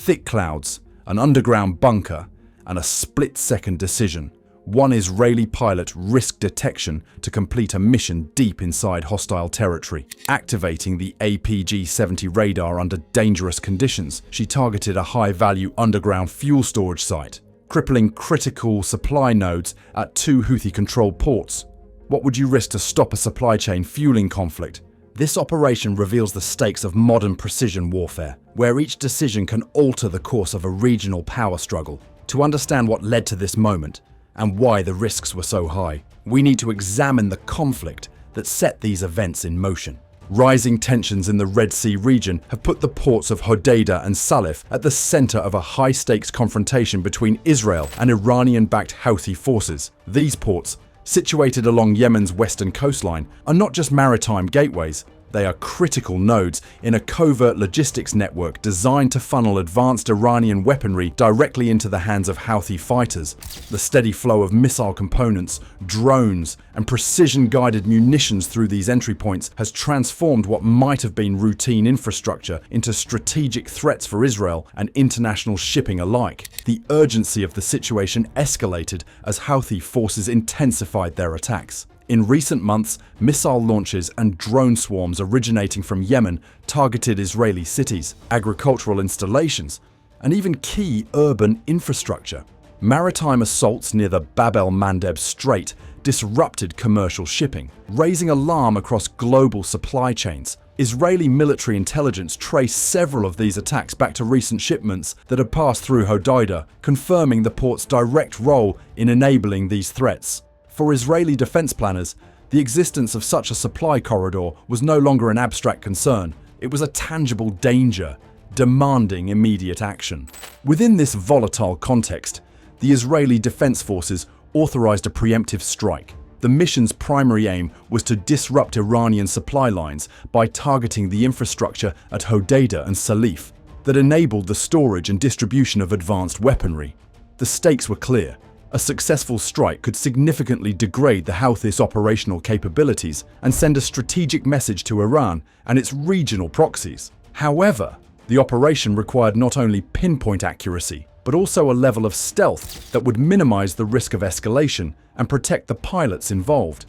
Thick clouds, an underground bunker, and a split-second decision. One Israeli pilot risked detection to complete a mission deep inside hostile territory. Activating the APG-70 radar under dangerous conditions, she targeted a high-value underground fuel storage site, crippling critical supply nodes at 2 Houthi-controlled ports. What would you risk to stop a supply chain fueling conflict? This operation reveals the stakes of modern precision warfare, where each decision can alter the course of a regional power struggle. To understand what led to this moment, and why the risks were so high, we need to examine the conflict that set these events in motion. Rising tensions in the Red Sea region have put the ports of Hodeidah and Salif at the center of a high-stakes confrontation between Israel and Iranian-backed Houthi forces. These ports, situated along Yemen's western coastline, are not just maritime gateways. They are critical nodes in a covert logistics network designed to funnel advanced Iranian weaponry directly into the hands of Houthi fighters. The steady flow of missile components, drones, and precision-guided munitions through these entry points has transformed what might have been routine infrastructure into strategic threats for Israel and international shipping alike. The urgency of the situation escalated as Houthi forces intensified their attacks. In recent months, missile launches and drone swarms originating from Yemen targeted Israeli cities, agricultural installations, and even key urban infrastructure. Maritime assaults near the Bab el-Mandeb Strait disrupted commercial shipping, raising alarm across global supply chains. Israeli military intelligence traced several of these attacks back to recent shipments that had passed through Hodeidah, confirming the port's direct role in enabling these threats. For Israeli defense planners, the existence of such a supply corridor was no longer an abstract concern. It was a tangible danger, demanding immediate action. Within this volatile context, the Israeli Defense Forces authorized a preemptive strike. The mission's primary aim was to disrupt Iranian supply lines by targeting the infrastructure at Hodeidah and Salif that enabled the storage and distribution of advanced weaponry. The stakes were clear. A successful strike could significantly degrade the Houthis' operational capabilities and send a strategic message to Iran and its regional proxies. However, the operation required not only pinpoint accuracy, but also a level of stealth that would minimize the risk of escalation and protect the pilots involved.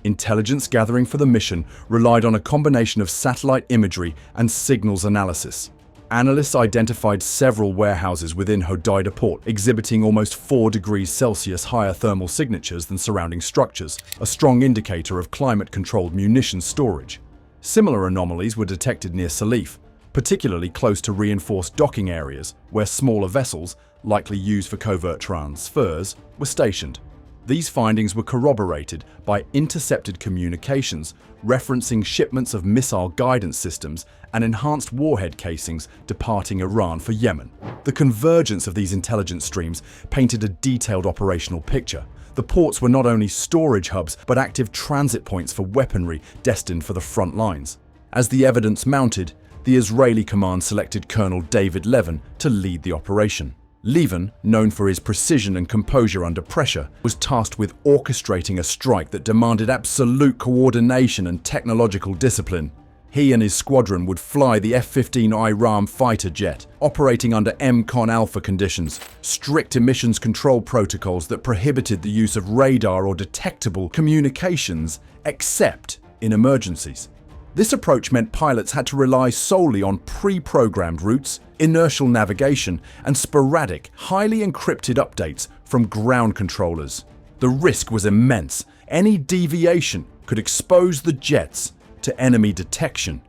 Intelligence gathering for the mission relied on a combination of satellite imagery and signals analysis. Analysts identified several warehouses within Hodeidah port exhibiting almost 4 degrees Celsius higher thermal signatures than surrounding structures, a strong indicator of climate-controlled munitions storage. Similar anomalies were detected near Salif, particularly close to reinforced docking areas where smaller vessels, likely used for covert transfers, were stationed. These findings were corroborated by intercepted communications referencing shipments of missile guidance systems and enhanced warhead casings departing Iran for Yemen. The convergence of these intelligence streams painted a detailed operational picture. The ports were not only storage hubs, but active transit points for weaponry destined for the front lines. As the evidence mounted, the Israeli command selected Colonel David Levin to lead the operation. Levin, known for his precision and composure under pressure, was tasked with orchestrating a strike that demanded absolute coordination and technological discipline. He and his squadron would fly the F-15I Ra'am fighter jet, operating under MCON alpha conditions, strict emissions control protocols that prohibited the use of radar or detectable communications except in emergencies. This approach meant pilots had to rely solely on pre-programmed routes, inertial navigation, and sporadic, highly encrypted updates from ground controllers. The risk was immense. Any deviation could expose the jets to enemy detection,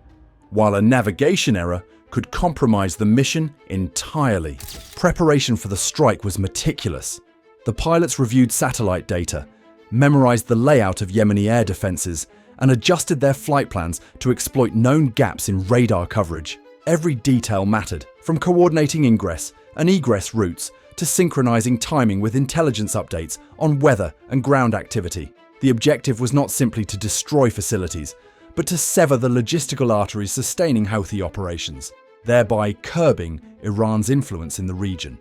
while a navigation error could compromise the mission entirely. Preparation for the strike was meticulous. The pilots reviewed satellite data, memorized the layout of Yemeni air defenses, and adjusted their flight plans to exploit known gaps in radar coverage. Every detail mattered, from coordinating ingress and egress routes to synchronizing timing with intelligence updates on weather and ground activity. The objective was not simply to destroy facilities, but to sever the logistical arteries sustaining Houthi operations, thereby curbing Iran's influence in the region.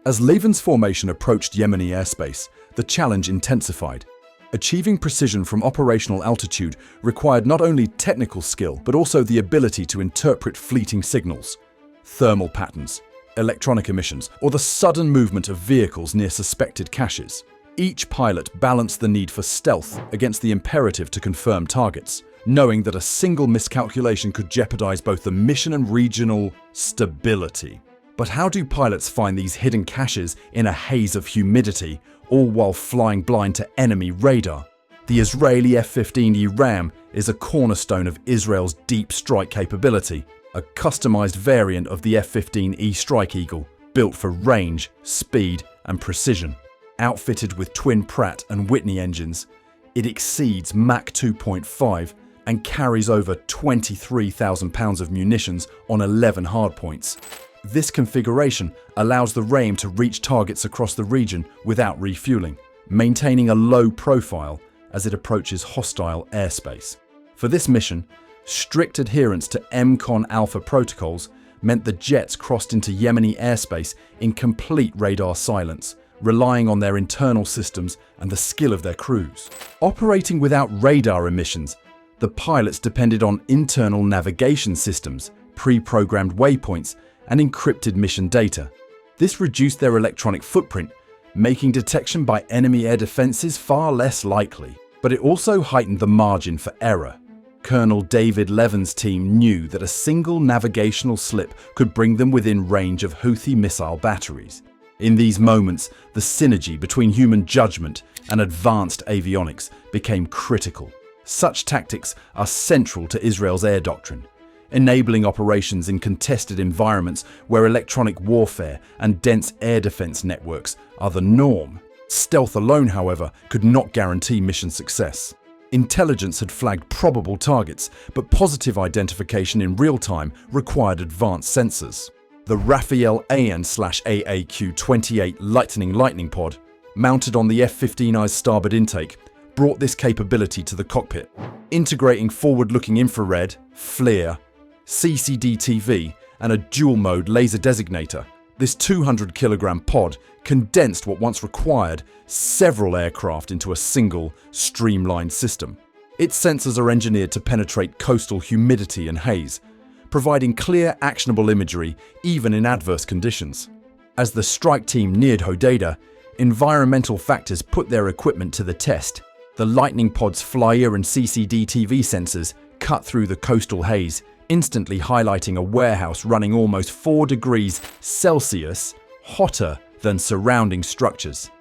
As Levin's formation approached Yemeni airspace, the challenge intensified. Achieving precision from operational altitude required not only technical skill, but also the ability to interpret fleeting signals, thermal patterns, electronic emissions, or the sudden movement of vehicles near suspected caches. Each pilot balanced the need for stealth against the imperative to confirm targets, knowing that a single miscalculation could jeopardize both the mission and regional stability. But how do pilots find these hidden caches in a haze of humidity, all while flying blind to enemy radar? The Israeli F-15I Ra'am is a cornerstone of Israel's deep strike capability, a customized variant of the F-15E Strike Eagle, built for range, speed, and precision. Outfitted with twin Pratt and Whitney engines, it exceeds Mach 2.5 and carries over 23,000 pounds of munitions on 11 hardpoints. This configuration allows the Ra'am to reach targets across the region without refueling, maintaining a low profile as it approaches hostile airspace. For this mission, strict adherence to MCON Alpha protocols meant the jets crossed into Yemeni airspace in complete radar silence, relying on their internal systems and the skill of their crews. Operating without radar emissions, the pilots depended on internal navigation systems, pre-programmed waypoints, and encrypted mission data. This reduced their electronic footprint, making detection by enemy air defenses far less likely. But it also heightened the margin for error. Colonel David Levin's team knew that a single navigational slip could bring them within range of Houthi missile batteries. In these moments, the synergy between human judgment and advanced avionics became critical. Such tactics are central to Israel's air doctrine, enabling operations in contested environments where electronic warfare and dense air defense networks are the norm. Stealth alone, however, could not guarantee mission success. Intelligence had flagged probable targets, but positive identification in real time required advanced sensors. The Rafael AN/AAQ-28 Litening Pod, mounted on the F-15I's starboard intake, brought this capability to the cockpit. Integrating forward-looking infrared, FLIR, CCD-TV, and a dual-mode laser designator, this 200-kilogram pod condensed what once required several aircraft into a single, streamlined system. Its sensors are engineered to penetrate coastal humidity and haze, providing clear, actionable imagery even in adverse conditions. As the strike team neared Hodeidah, environmental factors put their equipment to the test. The Litening Pods' FLIR and CCD-TV sensors cut through the coastal haze, instantly highlighting a warehouse running almost 4 degrees Celsius hotter than surrounding structures,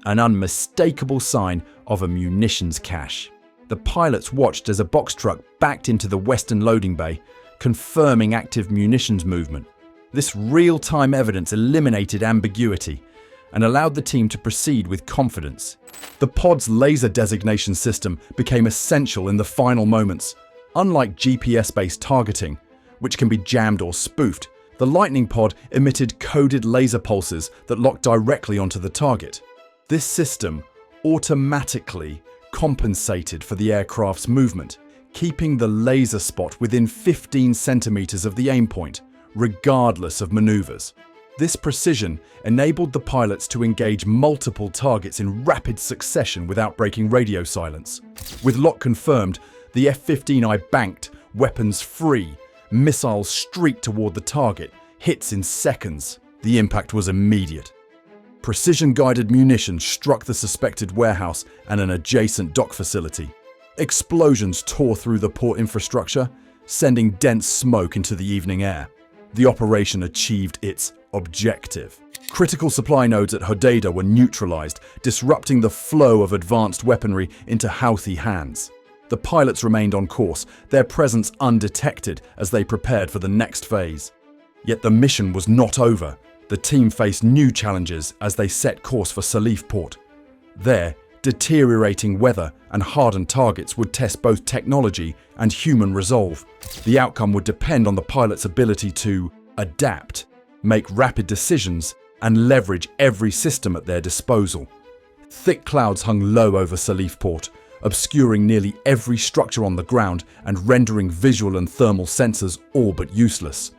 an unmistakable sign of a munitions cache. The pilots watched as a box truck backed into the western loading bay, confirming active munitions movement. This real-time evidence eliminated ambiguity and allowed the team to proceed with confidence. The pod's laser designation system became essential in the final moments. Unlike GPS-based targeting, which can be jammed or spoofed, the Litening Pod emitted coded laser pulses that locked directly onto the target. This system automatically compensated for the aircraft's movement, keeping the laser spot within 15 centimeters of the aim point, regardless of maneuvers. This precision enabled the pilots to engage multiple targets in rapid succession without breaking radio silence. With lock confirmed, the F-15I banked, weapons free, missiles streaked toward the target, hits in seconds. The impact was immediate. Precision-guided munitions struck the suspected warehouse and an adjacent dock facility. Explosions tore through the port infrastructure, sending dense smoke into the evening air. The operation achieved its objective. Critical supply nodes at Hodeidah were neutralized, disrupting the flow of advanced weaponry into Houthi hands. The pilots remained on course, their presence undetected as they prepared for the next phase. Yet the mission was not over. The team faced new challenges as they set course for Salif port. There, deteriorating weather and hardened targets would test both technology and human resolve. The outcome would depend on the pilot's ability to adapt, make rapid decisions, and leverage every system at their disposal. Thick clouds hung low over Salif port, obscuring nearly every structure on the ground and rendering visual and thermal sensors all but useless.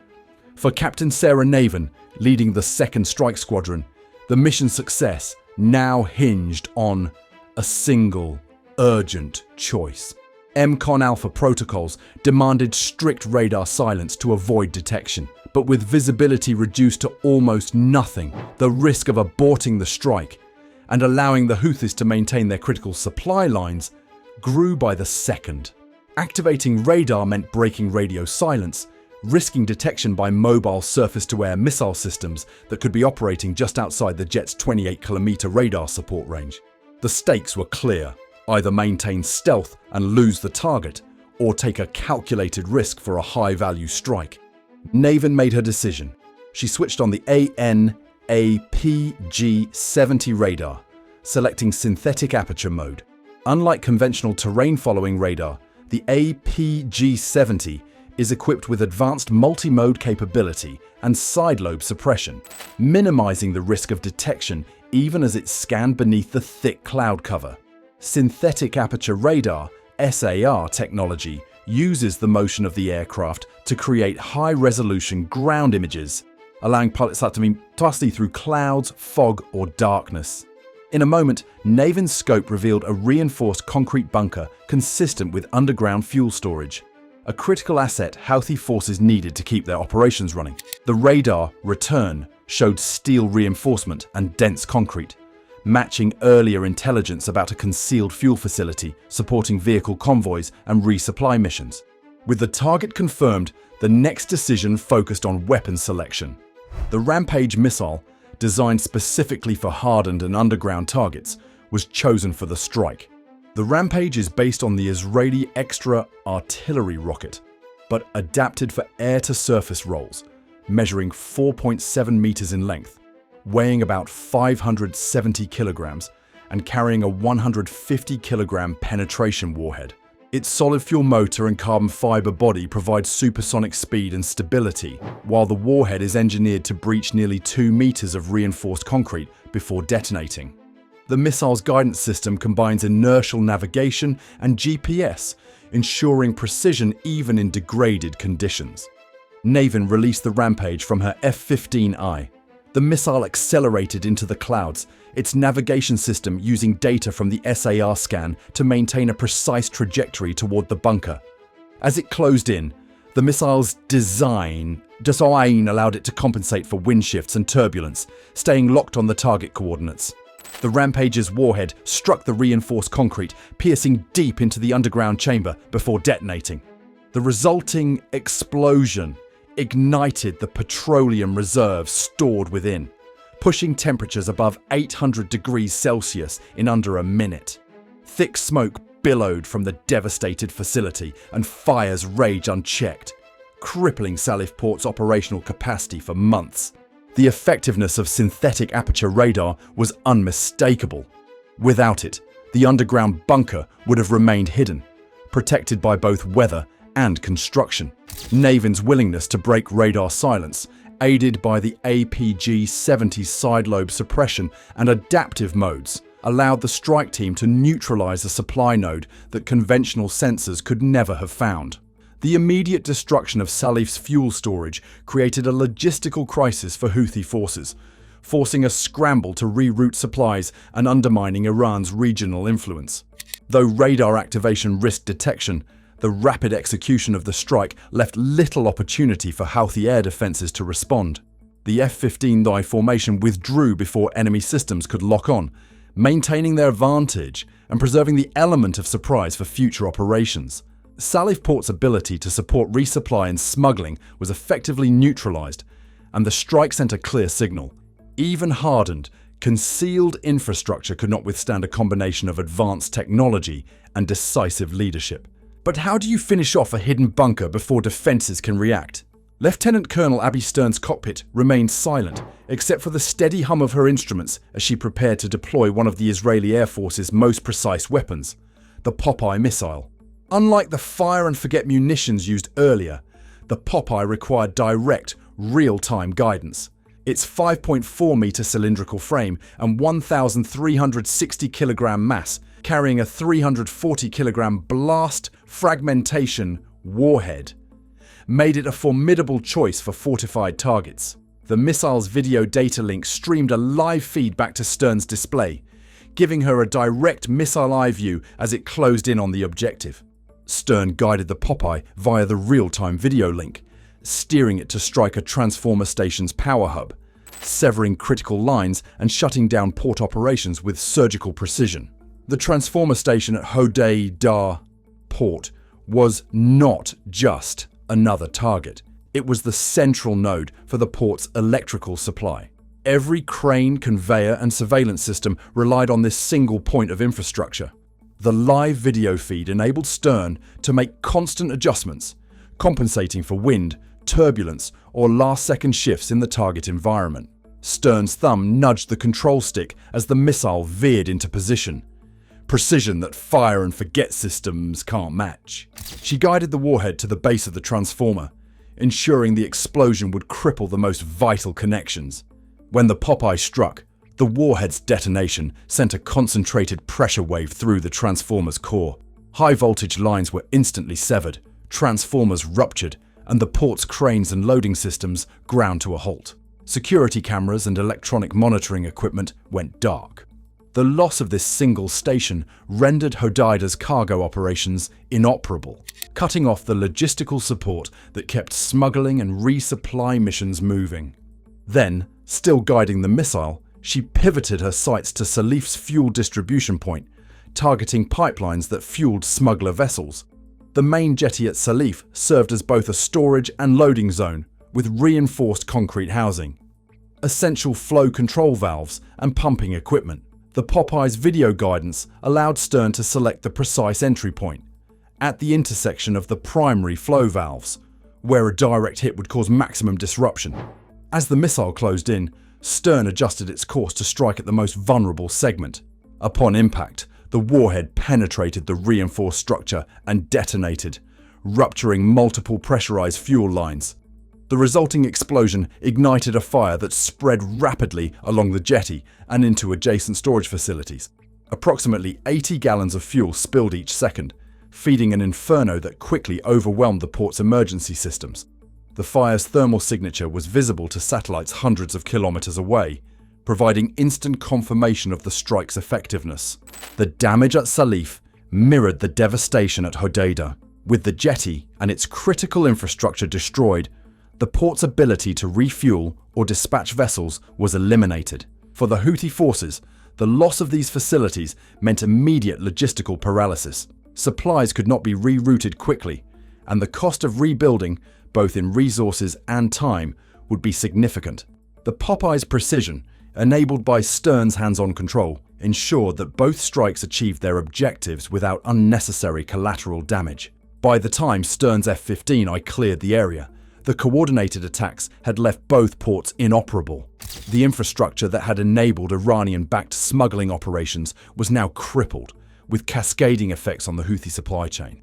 For Captain Sarah Navin, leading the 2nd Strike Squadron, the mission's success now hinged on a single, urgent choice. MCON Alpha protocols demanded strict radar silence to avoid detection, but with visibility reduced to almost nothing, the risk of aborting the strike and allowing the Houthis to maintain their critical supply lines grew by the second. Activating radar meant breaking radio silence, risking detection by mobile surface-to-air missile systems that could be operating just outside the jet's 28-kilometer radar support range. The stakes were clear: either maintain stealth and lose the target, or take a calculated risk for a high-value strike. Naven made her decision. She switched on the AN/APG-70 radar, selecting synthetic aperture mode. Unlike conventional terrain-following radar, the APG-70 is equipped with advanced multi-mode capability and side-lobe suppression, minimizing the risk of detection even as it scanned beneath the thick cloud cover. Synthetic aperture radar (SAR) technology uses the motion of the aircraft to create high-resolution ground images, allowing pilots to see through clouds, fog, or darkness. In a moment, Naven's scope revealed a reinforced concrete bunker consistent with underground fuel storage, a critical asset Houthi forces needed to keep their operations running. The radar return showed steel reinforcement and dense concrete, matching earlier intelligence about a concealed fuel facility supporting vehicle convoys and resupply missions. With the target confirmed, the next decision focused on weapon selection. The Rampage missile, designed specifically for hardened and underground targets, was chosen for the strike. The Rampage is based on the Israeli Extra artillery rocket, but adapted for air-to-surface roles, measuring 4.7 meters in length, weighing about 570 kilograms, and carrying a 150 kilogram penetration warhead. Its solid fuel motor and carbon fiber body provide supersonic speed and stability, while the warhead is engineered to breach nearly 2 meters of reinforced concrete before detonating. The missile's guidance system combines inertial navigation and GPS, ensuring precision even in degraded conditions. Naven released the Rampage from her F-15I. The missile accelerated into the clouds, its navigation system using data from the SAR scan to maintain a precise trajectory toward the bunker. As it closed in, the missile's design allowed it to compensate for wind shifts and turbulence, staying locked on the target coordinates. The Rampage's warhead struck the reinforced concrete, piercing deep into the underground chamber before detonating. The resulting explosion ignited the petroleum reserves stored within, pushing temperatures above 800 degrees Celsius in under a minute. Thick smoke billowed from the devastated facility and fires raged unchecked, crippling Salif Port's operational capacity for months. The effectiveness of synthetic aperture radar was unmistakable. Without it, the underground bunker would have remained hidden, protected by both weather and construction. Naven's willingness to break radar silence, aided by the APG-70 side-lobe suppression and adaptive modes, allowed the strike team to neutralize a supply node that conventional sensors could never have found. The immediate destruction of Salif's fuel storage created a logistical crisis for Houthi forces, forcing a scramble to reroute supplies and undermining Iran's regional influence. Though radar activation risked detection, the rapid execution of the strike left little opportunity for Houthi air defenses to respond. The F-15I formation withdrew before enemy systems could lock on, maintaining their advantage and preserving the element of surprise for future operations. Salif Port's ability to support resupply and smuggling was effectively neutralized, and the strike sent a clear signal. Even hardened, concealed infrastructure could not withstand a combination of advanced technology and decisive leadership. But how do you finish off a hidden bunker before defenses can react? Lieutenant Colonel Abby Stern's cockpit remained silent, except for the steady hum of her instruments as she prepared to deploy one of the Israeli Air Force's most precise weapons, the Popeye missile. Unlike the fire-and-forget munitions used earlier, the Popeye required direct, real-time guidance. Its 5.4-meter cylindrical frame and 1,360 kilogram mass, carrying a 340 kilogram blast fragmentation warhead, made it a formidable choice for fortified targets. The missile's video data link streamed a live feed back to Stern's display, giving her a direct missile eye view as it closed in on the objective. Stern guided the Popeye via the real-time video link, steering it to strike a transformer station's power hub, severing critical lines and shutting down port operations with surgical precision. The transformer station at Hodeidah port was not just another target. It was the central node for the port's electrical supply. Every crane, conveyor, and surveillance system relied on this single point of infrastructure. The live video feed enabled Stern to make constant adjustments, compensating for wind, turbulence, or last-second shifts in the target environment. Stern's thumb nudged the control stick as the missile veered into position. Precision that fire-and-forget systems can't match. She guided the warhead to the base of the transformer, ensuring the explosion would cripple the most vital connections. When the Popeye struck, the warhead's detonation sent a concentrated pressure wave through the transformer's core. High-voltage lines were instantly severed, transformers ruptured, and the port's cranes and loading systems ground to a halt. Security cameras and electronic monitoring equipment went dark. The loss of this single station rendered Hodeidah's cargo operations inoperable, cutting off the logistical support that kept smuggling and resupply missions moving. Then, still guiding the missile, she pivoted her sights to Salif's fuel distribution point, targeting pipelines that fueled smuggler vessels. The main jetty at Salif served as both a storage and loading zone, with reinforced concrete housing, essential flow control valves, and pumping equipment. The Popeye's video guidance allowed Stern to select the precise entry point, at the intersection of the primary flow valves, where a direct hit would cause maximum disruption. As the missile closed in, Stern adjusted its course to strike at the most vulnerable segment. Upon impact, the warhead penetrated the reinforced structure and detonated, rupturing multiple pressurized fuel lines. The resulting explosion ignited a fire that spread rapidly along the jetty and into adjacent storage facilities. Approximately 80 gallons of fuel spilled each second, feeding an inferno that quickly overwhelmed the port's emergency systems. The fire's thermal signature was visible to satellites hundreds of kilometers away, providing instant confirmation of the strike's effectiveness. The damage at Salif mirrored the devastation at Hodeidah. With the jetty and its critical infrastructure destroyed, the port's ability to refuel or dispatch vessels was eliminated. For the Houthi forces, the loss of these facilities meant immediate logistical paralysis. Supplies could not be rerouted quickly, and the cost of rebuilding, both in resources and time, would be significant. The Popeye's precision, enabled by Stern's hands-on control, ensured that both strikes achieved their objectives without unnecessary collateral damage. By the time Stern's F-15I cleared the area, the coordinated attacks had left both ports inoperable. The infrastructure that had enabled Iranian-backed smuggling operations was now crippled, with cascading effects on the Houthi supply chain.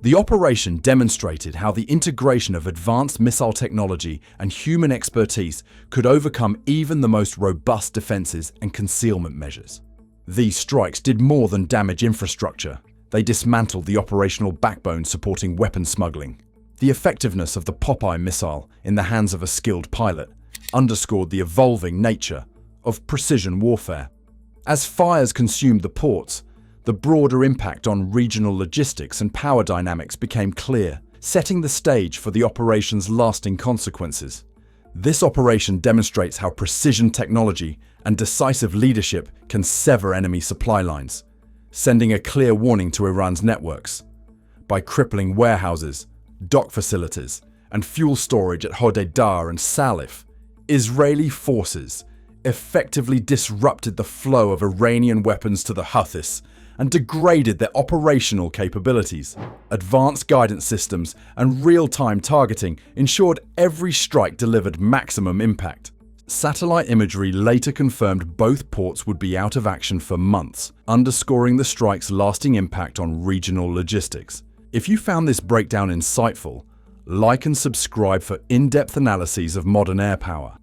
The operation demonstrated how the integration of advanced missile technology and human expertise could overcome even the most robust defenses and concealment measures. These strikes did more than damage infrastructure. They dismantled the operational backbone supporting weapon smuggling. The effectiveness of the Popeye missile in the hands of a skilled pilot underscored the evolving nature of precision warfare. As fires consumed the ports, the broader impact on regional logistics and power dynamics became clear, setting the stage for the operation's lasting consequences. This operation demonstrates how precision technology and decisive leadership can sever enemy supply lines, sending a clear warning to Iran's networks. By crippling warehouses, dock facilities, and fuel storage at Hodeidah and Salif, Israeli forces effectively disrupted the flow of Iranian weapons to the Houthis and degraded their operational capabilities. Advanced guidance systems and real-time targeting ensured every strike delivered maximum impact. Satellite imagery later confirmed both ports would be out of action for months, underscoring the strike's lasting impact on regional logistics. If you found this breakdown insightful, like and subscribe for in-depth analyses of modern air power.